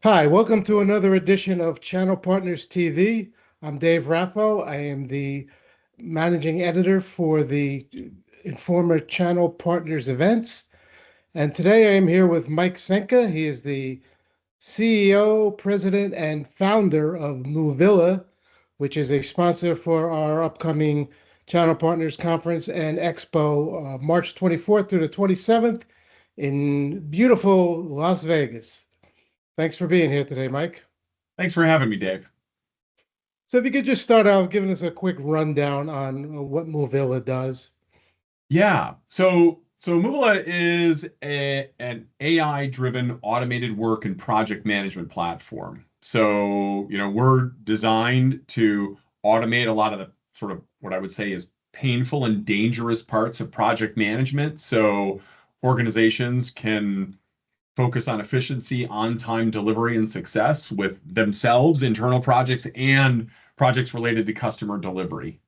Hi, welcome to another edition of Channel Partners TV. I'm Dave Raffo. I am the managing editor for the Informer Channel Partners events. And today I am here with Mike Psenka. He is the CEO, president, and founder of Moovila, which is a sponsor for our upcoming Channel Partners Conference and Expo, March 24th through the 27th in beautiful Las Vegas. Thanks for being here today, Mike. Thanks for having me, Dave. So if you could just start out giving us a quick rundown on what Moovila does. Yeah. So Moovila is an AI-driven automated work and project management platform. We're designed to automate a lot of the sort of what I would say is painful and dangerous parts of project management. So organizations can focus on efficiency, on-time delivery, and success with themselves, internal projects, and projects related to customer delivery.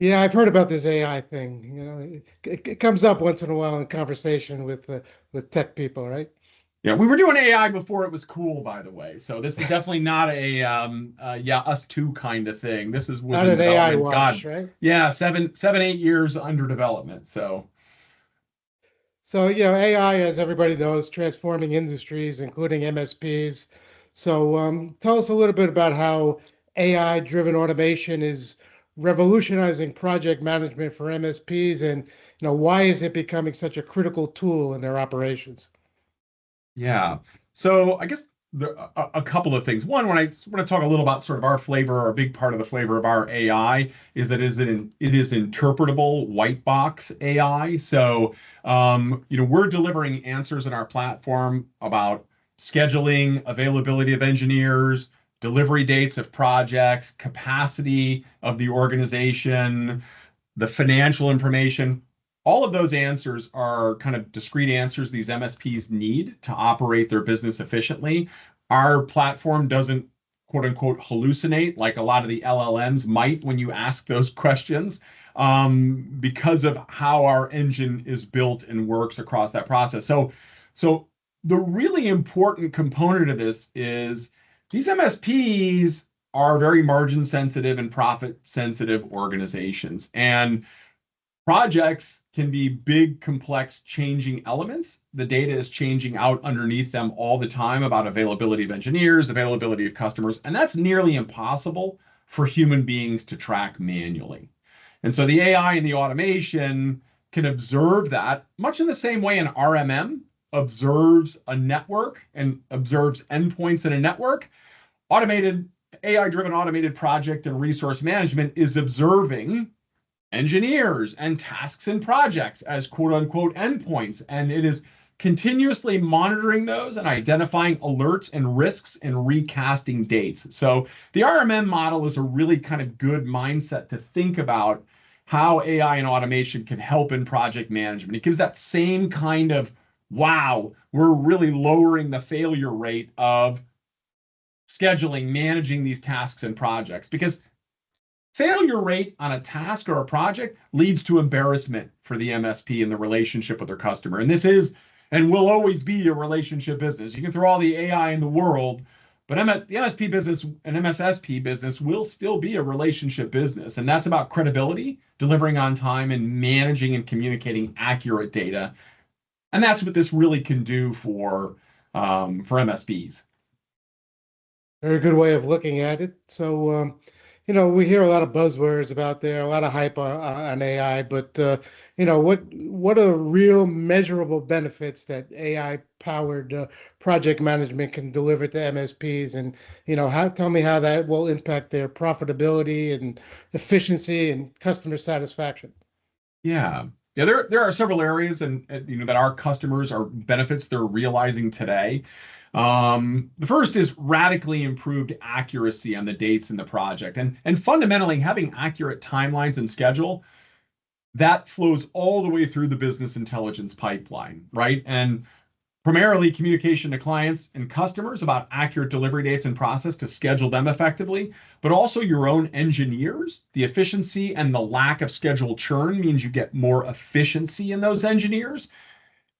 Yeah, I've heard about this AI thing. It comes up once in a while in conversation with tech people, right? Yeah, we were doing AI before it was cool, by the way. So this is definitely not yeah, us too kind of thing. This was Not in an AI development. wash, God, right? yeah, 8 years under development. So, AI, as everybody knows, transforming industries, including MSPs. So, tell us a little bit about how AI-driven automation is revolutionizing project management for MSPs, and why is it becoming such a critical tool in their operations? Yeah. So I guess a couple of things. One, when I want to talk a little about sort of our flavor, or a big part of the flavor of our AI is that it is interpretable white box AI. We're delivering answers in our platform about scheduling, availability of engineers, delivery dates of projects, capacity of the organization, the financial information. All of those answers are kind of discrete answers these MSPs need to operate their business efficiently. Our platform doesn't quote unquote hallucinate like a lot of the LLMs might when you ask those questions, because of how our engine is built and works across that process. So the really important component of this is these MSPs are very margin sensitive and profit sensitive organizations. And projects can be big, complex, changing elements. The data is changing out underneath them all the time about availability of engineers, availability of customers, and that's nearly impossible for human beings to track manually. And so the AI and the automation can observe that much in the same way an RMM observes a network and observes endpoints in a network. Automated, AI-driven automated project and resource management is observing engineers and tasks and projects as quote unquote endpoints. And it is continuously monitoring those and identifying alerts and risks and recasting dates. So the RMM model is a really kind of good mindset to think about how AI and automation can help in project management. It gives that same kind of, wow, we're really lowering the failure rate of scheduling, managing these tasks and projects, because failure rate on a task or a project leads to embarrassment for the MSP and the relationship with their customer. And this is and will always be a relationship business. You can throw all the AI in the world, but the MSP business and MSSP business will still be a relationship business. And that's about credibility, delivering on time, and managing and communicating accurate data. And that's what this really can do for MSPs. Very good way of looking at it. So, we hear a lot of buzzwords about there, a lot of hype on AI, but what are real measurable benefits that AI-powered project management can deliver to MSPs, and tell me how that will impact their profitability and efficiency and customer satisfaction. Yeah. Yeah, there are several areas and that our customers are benefits they're realizing today. The first is radically improved accuracy on the dates in the project, and fundamentally having accurate timelines and schedule that flows all the way through the business intelligence pipeline, right? And primarily communication to clients and customers about accurate delivery dates and process to schedule them effectively, but also your own engineers. The efficiency and the lack of schedule churn means you get more efficiency in those engineers.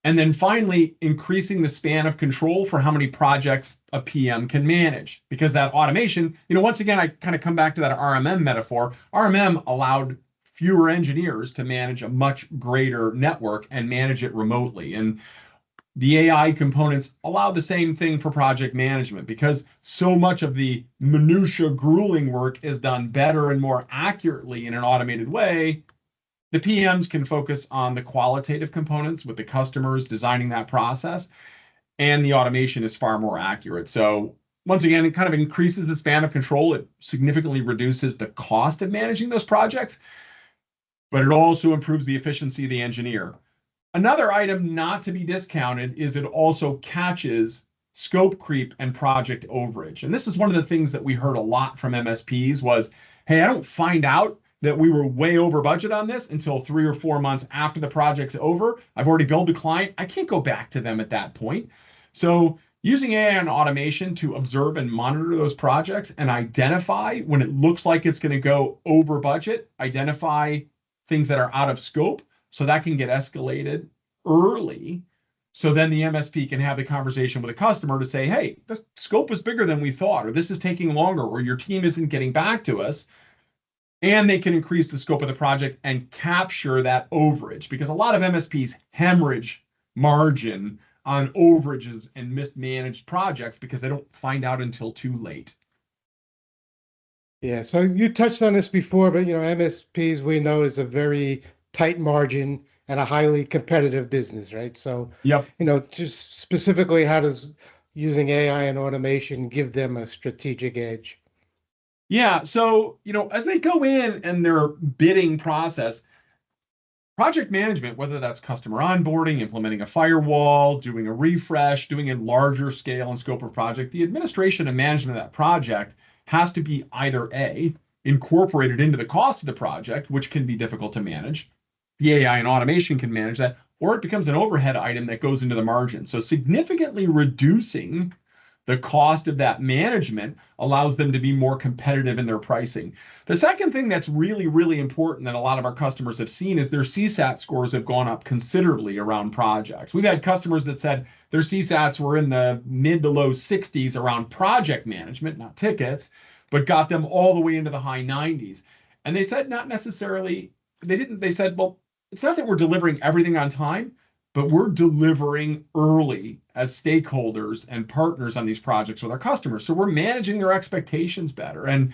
And then finally, increasing the span of control for how many projects a PM can manage. Because that automation, once again, I kind of come back to that RMM metaphor. RMM allowed fewer engineers to manage a much greater network and manage it remotely. And the AI components allow the same thing for project management because so much of the minutia grueling work is done better and more accurately in an automated way. The PMs can focus on the qualitative components with the customers designing that process, and the automation is far more accurate. So once again, it kind of increases the span of control. It significantly reduces the cost of managing those projects, but it also improves the efficiency of the engineer. Another item not to be discounted is it also catches scope creep and project overage. And this is one of the things that we heard a lot from MSPs was, hey, I don't find out that we were way over budget on this until 3 or 4 months after the project's over. I've already billed the client. I can't go back to them at that point. So using AI and automation to observe and monitor those projects and identify when it looks like it's going to go over budget, identify things that are out of scope, so that can get escalated early. So then the MSP can have the conversation with a customer to say, hey, the scope is bigger than we thought, or this is taking longer, or your team isn't getting back to us. And they can increase the scope of the project and capture that overage because a lot of MSPs hemorrhage margin on overages and mismanaged projects because they don't find out until too late. Yeah, so you touched on this before, but MSPs we know is a very tight margin and a highly competitive business, right? So, Yep. just specifically, how does using AI and automation give them a strategic edge? Yeah. So, as they go in and their bidding process, project management, whether that's customer onboarding, implementing a firewall, doing a refresh, doing a larger scale and scope of project, the administration and management of that project has to be either A, incorporated into the cost of the project, which can be difficult to manage. The AI and automation can manage that, or it becomes an overhead item that goes into the margin. So significantly reducing the cost of that management allows them to be more competitive in their pricing. The second thing that's really, really important that a lot of our customers have seen is their CSAT scores have gone up considerably around projects. We've had customers that said their CSATs were in the mid to low 60s around project management, not tickets, but got them all the way into the high 90s. And they said not necessarily, they said, well, it's not that we're delivering everything on time, but we're delivering early as stakeholders and partners on these projects with our customers. So we're managing their expectations better and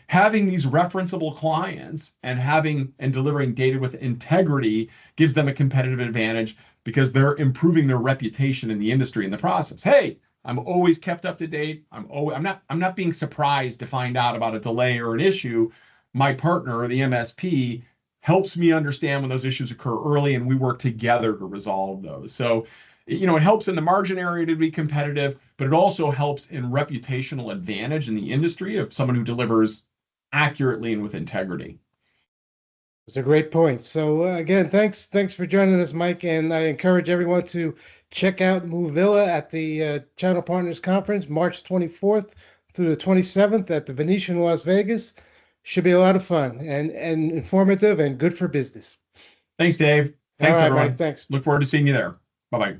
having these referenceable clients and delivering data with integrity gives them a competitive advantage because they're improving their reputation in the industry in the process. Hey, I'm always kept up to date. I'm not being surprised to find out about a delay or an issue. My partner or the MSP helps me understand when those issues occur early and we work together to resolve those. So, it helps in the margin area to be competitive, but it also helps in reputational advantage in the industry of someone who delivers accurately and with integrity. It's a great point. So again, thanks for joining us, Mike. And I encourage everyone to check out Moovila at the Channel Partners Conference, March 24th through the 27th at the Venetian, Las Vegas. Should be a lot of fun and informative and good for business. Thanks, Dave. Thanks, All right, everyone. Mike. Thanks. Look forward to seeing you there. Bye-bye.